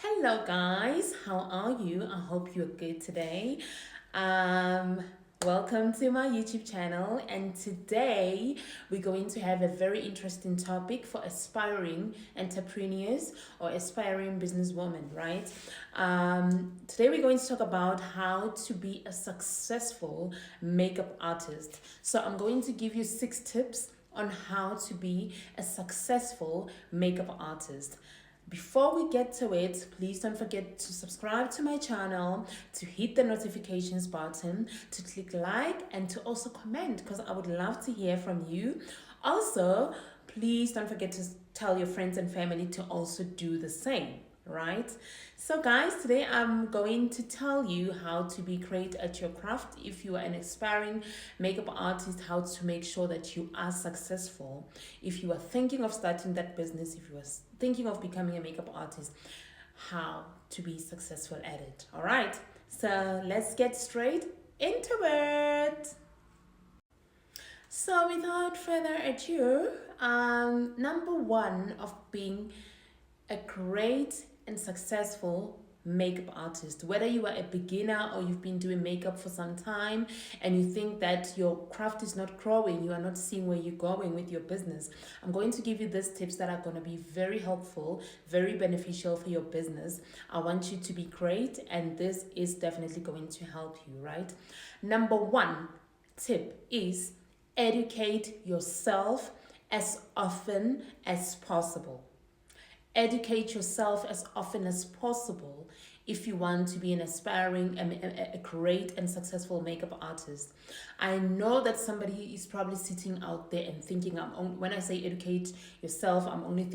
Hello guys, how are you? I hope you're good today. Um, Welcome to my YouTube channel, and today we're going to have a very interesting topic for aspiring entrepreneurs or aspiring businesswomen, right? Today we're going to talk about how to be a successful makeup artist. So I'm going to give you 6 tips on how to be a successful makeup artist. Before we get to it, please don't forget to subscribe to my channel, to hit the notifications button, to click like, and to also comment because I would love to hear from you. Also, please don't forget to tell your friends and family to also do the same, right? So guys, today I'm going to tell you how to be great at your craft. If you are an aspiring makeup artist, how to make sure that you are successful. If you are thinking of starting that business, if you are thinking of becoming a makeup artist, how to be successful at it. All right, so let's get straight into it. So without further ado, number one of being a great and successful makeup artist, whether you are a beginner or you've been doing makeup for some time and you think that your craft is not growing, you are not seeing where you're going with your business, I'm going to give you these tips that are going to be very helpful, very beneficial for your business. I want you to be great, and this is definitely going to help you, right? Number one tip is educate yourself as often as possible. Educate yourself as often as possible if you want to be an aspiring, a great and successful makeup artist. I know that somebody is probably sitting out there and thinking, when I say educate yourself, I'm only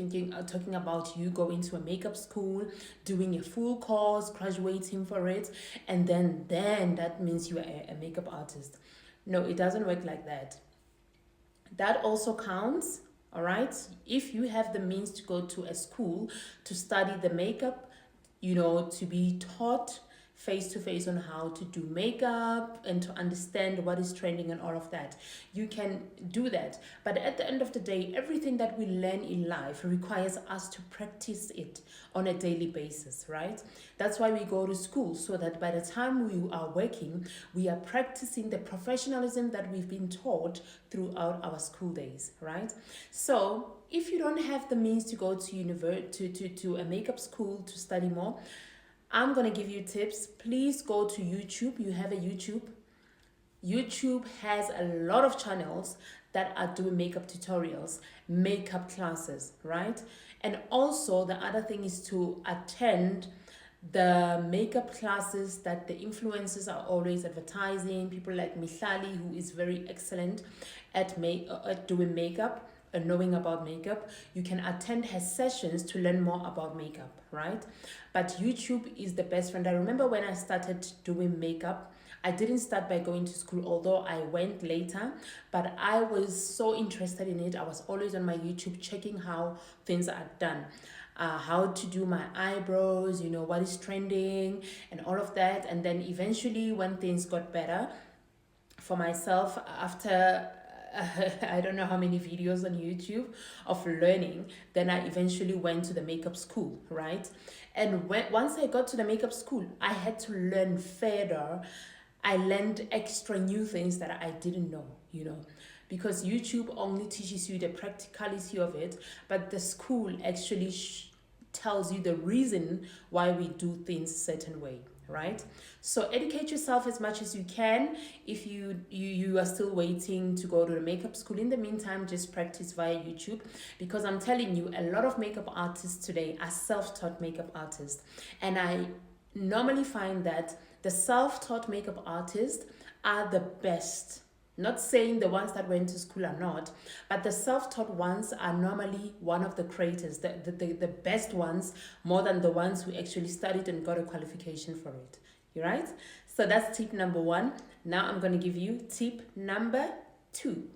talking about you going to a makeup school, doing a full course, graduating for it, and then that means you are a makeup artist. No, it doesn't work like that. That also counts. All right, if you have the means to go to a school to study the makeup, to be taught face to face on how to do makeup and to understand what is trending and all of that, you can do that. But at the end of the day, everything that we learn in life requires us to practice it on a daily basis, right? That's why we go to school, so that by the time we are working, we are practicing the professionalism that we've been taught throughout our school days, right? So if you don't have the means to go to a makeup school to study more, I'm going to give you tips. Please go to YouTube. You have a YouTube. YouTube has a lot of channels that are doing makeup tutorials, makeup classes, right? And also the other thing is to attend the makeup classes that the influencers are always advertising. People like Mihlali, who is very excellent at doing makeup and knowing about makeup. You can attend her sessions to learn more about makeup, right? But YouTube is the best friend. I remember when I started doing makeup, I didn't start by going to school, although I went later, but I was so interested in it. I was always on my YouTube checking how things are done. How to do my eyebrows, what is trending and all of that. And then eventually when things got better for myself after I don't know how many videos on YouTube of learning, then I eventually went to the makeup school, right? And once I got to the makeup school, I had to learn further. I learned extra new things that I didn't know, because YouTube only teaches you the practicality of it, but the school actually tells you the reason why we do things a certain way, right? So educate yourself as much as you can. If you are still waiting to go to the makeup school, in the meantime, just practice via YouTube, because I'm telling you, a lot of makeup artists today are self-taught makeup artists, and I normally find that the self-taught makeup artists are the best. Not saying the ones that went to school are not, but the self-taught ones are normally one of the greatest, the best ones, more than the ones who actually studied and got a qualification for it. You right? So that's tip number one. Now I'm going to give you tip number two.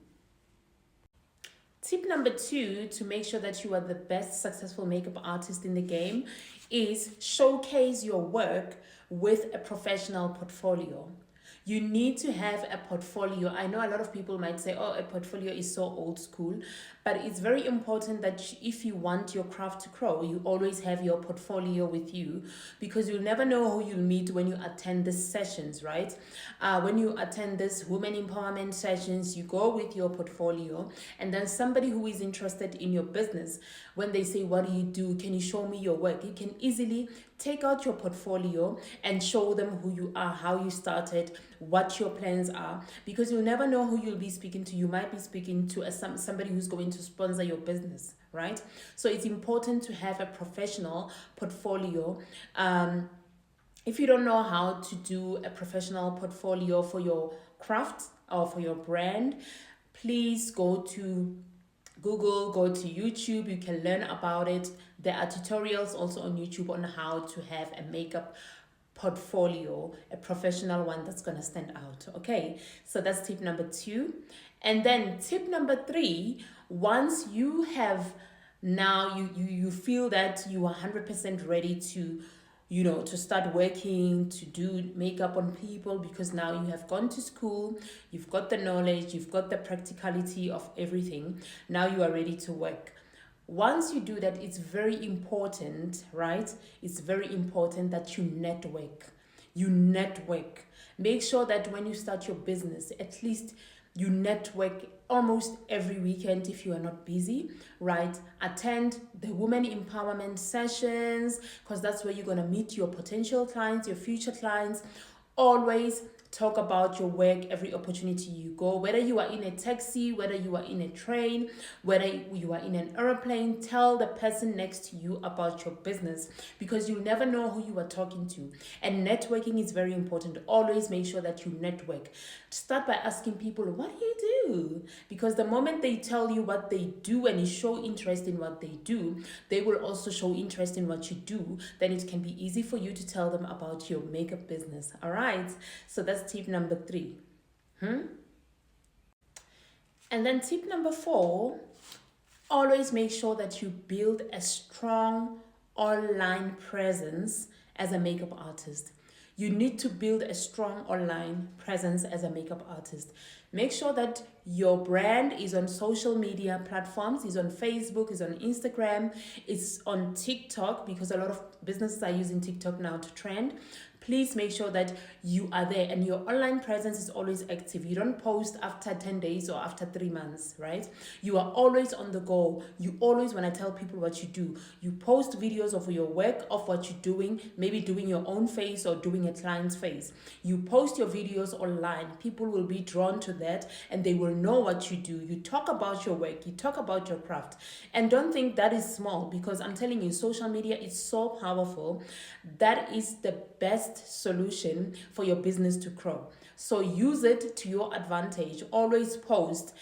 Tip number two to make sure that you are the best successful makeup artist in the game is showcase your work with a professional portfolio. You need to have a portfolio. I know a lot of people might say, oh, a portfolio is so old school, but it's very important that if you want your craft to grow, you always have your portfolio with you, because you'll never know who you'll meet when you attend these sessions, right? When you attend this women empowerment sessions, you go with your portfolio, and then somebody who is interested in your business, when they say, what do you do? Can you show me your work? You can easily take out your portfolio and show them who you are, how you started, what your plans are, because you'll never know who you'll be speaking to. You might be speaking to somebody who's going to sponsor your business, right? So it's important to have a professional portfolio. If you don't know how to do a professional portfolio for your craft or for your brand, please go to Google, go to YouTube. You can learn about it. There are tutorials also on YouTube on how to have a makeup portfolio, a professional one that's going to stand out. Okay, so that's tip number 2. And then tip number 3, once you have now you feel that you are 100% ready to to start working, to do makeup on people, because now you have gone to school, you've got the knowledge, you've got the practicality of everything. Now you are ready to work. Once you do that, it's very important, right? It's very important that you network. You network. Make sure that when you start your business, at least you network almost every weekend if you are not busy, right? Attend the women empowerment sessions, because that's where you're going to meet your potential clients, your future clients. Always talk about your work every opportunity you go, whether you are in a taxi, whether you are in a train, whether you are in an airplane. Tell the person next to you about your business, because you never know who you are talking to. And networking is very important. Always make sure that you network. Start by asking people, what do you do? Because the moment they tell you what they do and you show interest in what they do, they will also show interest in what you do. Then it can be easy for you to tell them about your makeup business. All right, so that's tip number 3. And then tip number 4, always make sure that you build a strong online presence as a makeup artist. You need to build a strong online presence as a makeup artist. Make sure that your brand is on social media platforms, is on Facebook, is on Instagram, is on TikTok, because a lot of businesses are using TikTok now to trend. Please make sure that you are there and your online presence is always active. You don't post after 10 days or after 3 months, right? You are always on the go. You always want to tell people what you do. You post videos of your work, of what you're doing, maybe doing your own face or doing a client's face. You post your videos online. People will be drawn to that and they will know what you do. You talk about your work. You talk about your craft. And don't think that is small, because I'm telling you, social media is so powerful. That is the best solution for your business to grow. So use it to your advantage. Always post,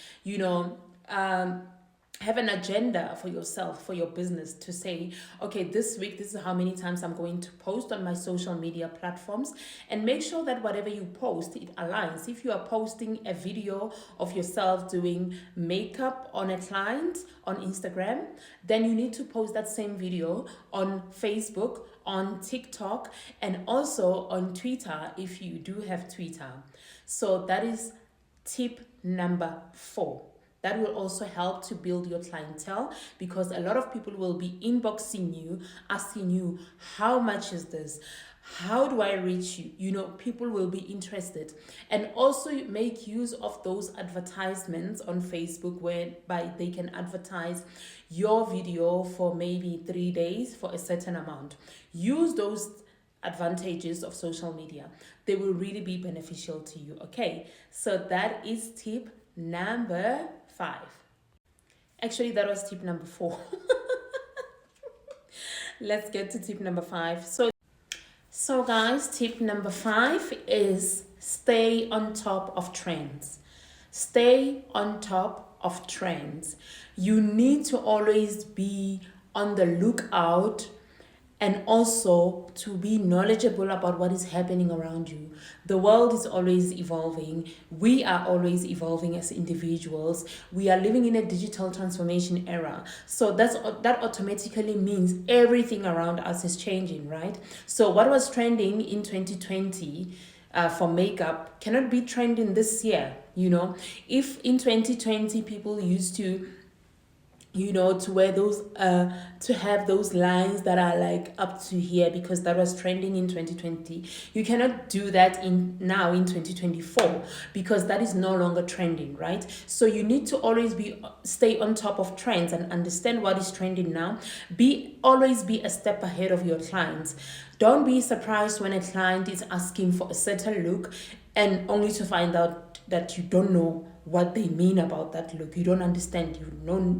have an agenda for yourself, for your business, to say, okay, this week, this is how many times I'm going to post on my social media platforms, and make sure that whatever you post, it aligns. If you are posting a video of yourself doing makeup on a client on Instagram, then you need to post that same video on Facebook, on TikTok, and also on Twitter if you do have Twitter. So that is tip number 4. That will also help to build your clientele, because a lot of people will be inboxing you, asking you, how much is this? How do I reach you? People will be interested. And also make use of those advertisements on Facebook, whereby they can advertise your video for maybe 3 days for a certain amount. Use those advantages of social media. They will really be beneficial to you. Okay, so that is tip number 5. Actually, that was tip number 4. Let's get to tip number 5. So guys, tip number 5 is stay on top of trends. Stay on top of trends. You need to always be on the lookout, and also to be knowledgeable about what is happening around you. The world is always evolving. We are always evolving as individuals. We are living in a digital transformation era. So that automatically means everything around us is changing, right? So what was trending in 2020 for makeup cannot be trending this year. You know, if in 2020 people used to, you know, to wear those to have those lines that are like up to here because that was trending in 2020, you cannot do that in now in 2024 because that is no longer trending, right? So you need to always stay on top of trends and understand what is trending now. Always be a step ahead of your clients. Don't be surprised when a client is asking for a certain look and only to find out that you don't know what they mean about that look. You don't understand. You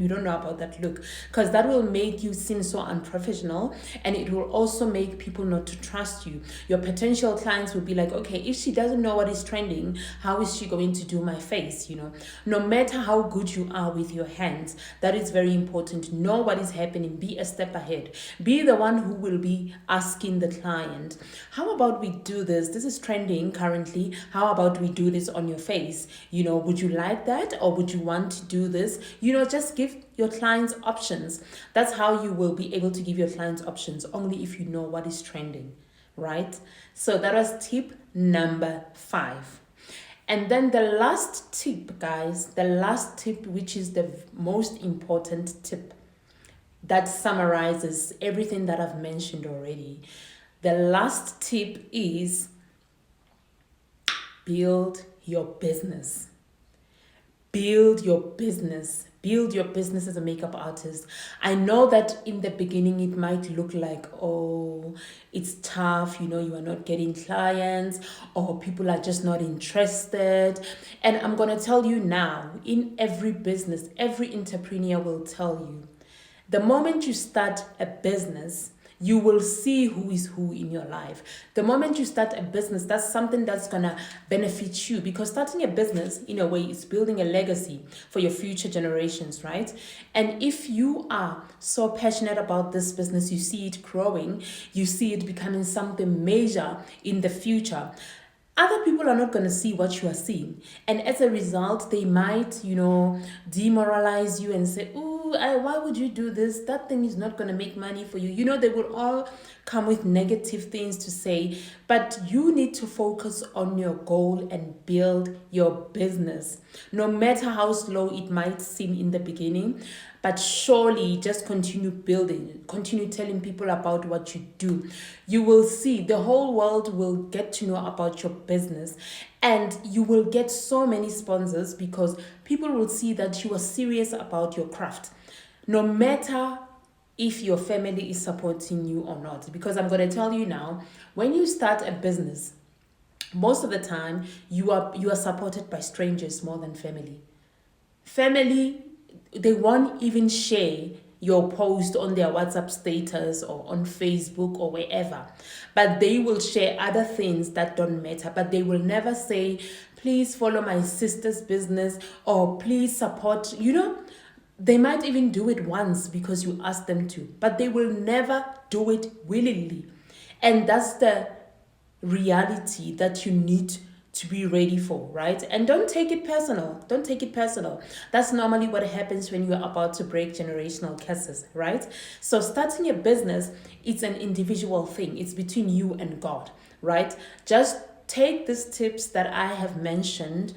don't know about that look, because that will make you seem so unprofessional, and it will also make people not to trust you. Your potential clients will be like, okay, if she doesn't know what is trending, how is she going to do my face? You know, no matter how good you are with your hands, that is very important. Know what is happening. Be a step ahead. Be the one who will be asking the client, how about we do this? This is trending currently. How about we do this on your face? You know, would you like that, or would you want to do this? You know, just give your clients options. That's how you will be able to give your clients options, only if you know what is trending, right? So that was tip number 5. And then the last tip, guys, the last tip, which is the most important tip that summarizes everything that I've mentioned already. The last tip is build your business. Build your business. Build your business as a makeup artist. I know that in the beginning it might look like, oh, it's tough, you know, you are not getting clients, or people are just not interested. And I'm going to tell you now, in every business, every entrepreneur will tell you, the moment you start a business, you will see who is who in your life. The moment you start a business, that's something that's gonna benefit you, because starting a business, in a way, is building a legacy for your future generations, right? And if you are so passionate about this business, you see it growing, you see it becoming something major in the future, other people are not going to see what you are seeing. And as a result, they might, you know, demoralize you and say, ooh, why would you do this? That thing is not going to make money for you. You know, they will all come with negative things to say, but you need to focus on your goal and build your business. No matter how slow it might seem in the beginning, but surely just continue building, continue telling people about what you do. You will see the whole world will get to know about your business, and you will get so many sponsors because people will see that you are serious about your craft, no matter if your family is supporting you or not. Because I'm going to tell you now, when you start a business, most of the time you are supported by strangers more than family. Family, they won't even share your post on their WhatsApp status or on Facebook or wherever, but they will share other things that don't matter. But they will never say, please follow my sister's business, or please support, you know. They might even do it once because you asked them to, but they will never do it willingly. And that's the reality that you need to be ready for, right? And don't take it personal. Don't take it personal. That's normally what happens when you're about to break generational curses, right? So starting a business, it's an individual thing. It's between you and God, right? Just take these tips that I have mentioned,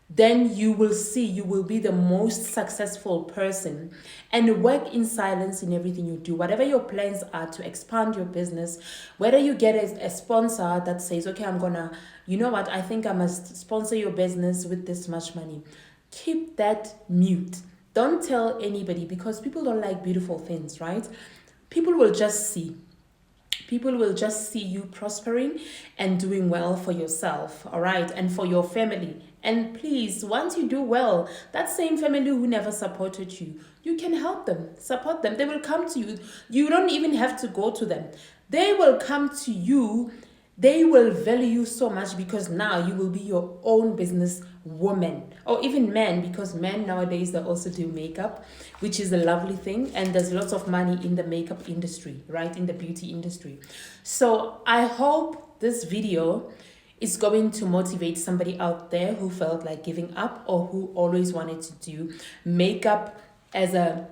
then you will see you will be the most successful person, and work in silence in everything you do. Whatever your plans are to expand your business, whether you get a sponsor that says, okay, I'm gonna, you know what, I think I must sponsor your business with this much money, keep that mute. Don't tell anybody, because people don't like beautiful things, right? People will just see. People will just see you prospering and doing well for yourself, all right, and for your family. And please, once you do well, that same family who never supported you, you can help them, support them. They will come to you. You don't even have to go to them. They will come to you. They will value you so much, because now you will be your own business woman, or even men, because men nowadays, they also do makeup, which is a lovely thing. And there's lots of money in the makeup industry, right? In the beauty industry. So I hope this video is going to motivate somebody out there who felt like giving up, or who always wanted to do makeup as a,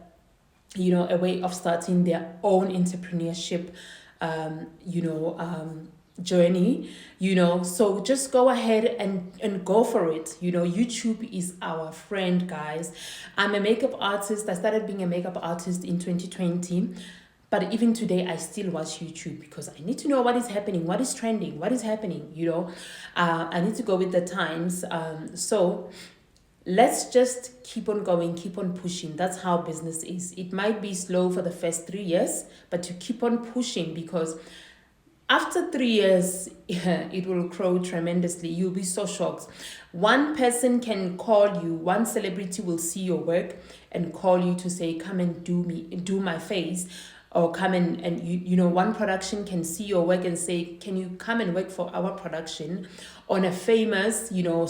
a way of starting their own entrepreneurship, journey, so just go ahead and go for it. YouTube is our friend, guys. I'm a makeup artist. I started being a makeup artist in 2020, but even today I still watch YouTube because I need to know what is happening, what is trending, what is happening. I need to go with the times. So let's just keep on going, keep on pushing. That's how business is. It might be slow for the first 3 years, but you keep on pushing, because after 3 years, it will grow tremendously. You'll be so shocked. One person can call you, one celebrity will see your work and call you to say, come and do my face. Or come and one production can see your work and say, can you come and work for our production on a famous,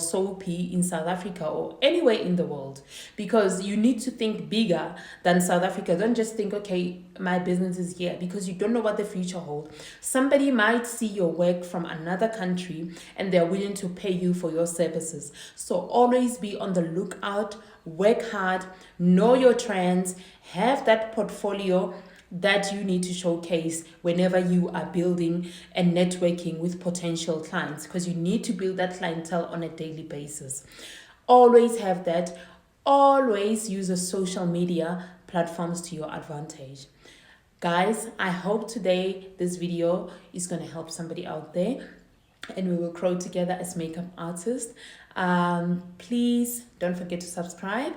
soapy in South Africa or anywhere in the world? Because you need to think bigger than South Africa. Don't just think, okay, my business is here, because you don't know what the future holds. Somebody might see your work from another country and they're willing to pay you for your services. So always be on the lookout, work hard, know your trends, have that portfolio that you need to showcase whenever you are building and networking with potential clients, because you need to build that clientele on a daily basis. Always have that. Always use the social media platforms to your advantage. Guys, I hope today this video is going to help somebody out there, and we will grow together as makeup artists. Please don't forget to subscribe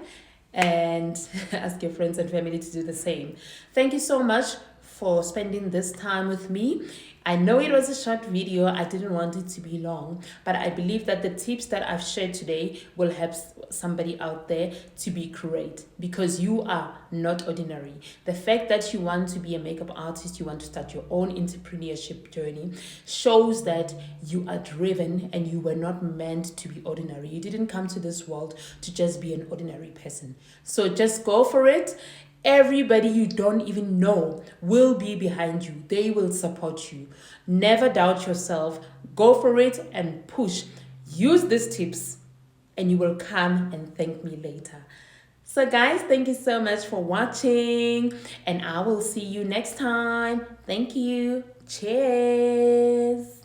and ask your friends and family to do the same. Thank you so much for spending this time with me. I know it was a short video. I didn't want it to be long, but I believe that the tips that I've shared today will help somebody out there to be great, because you are not ordinary. The fact that you want to be a makeup artist, you want to start your own entrepreneurship journey, shows that you are driven and you were not meant to be ordinary. You didn't come to this world to just be an ordinary person. So just go for it. Everybody you don't even know will be behind you. They will support you. Never doubt yourself. Go for it and push. Use these tips and you will come and thank me later. So guys, thank you so much for watching, and I will see you next time. Thank you. Cheers.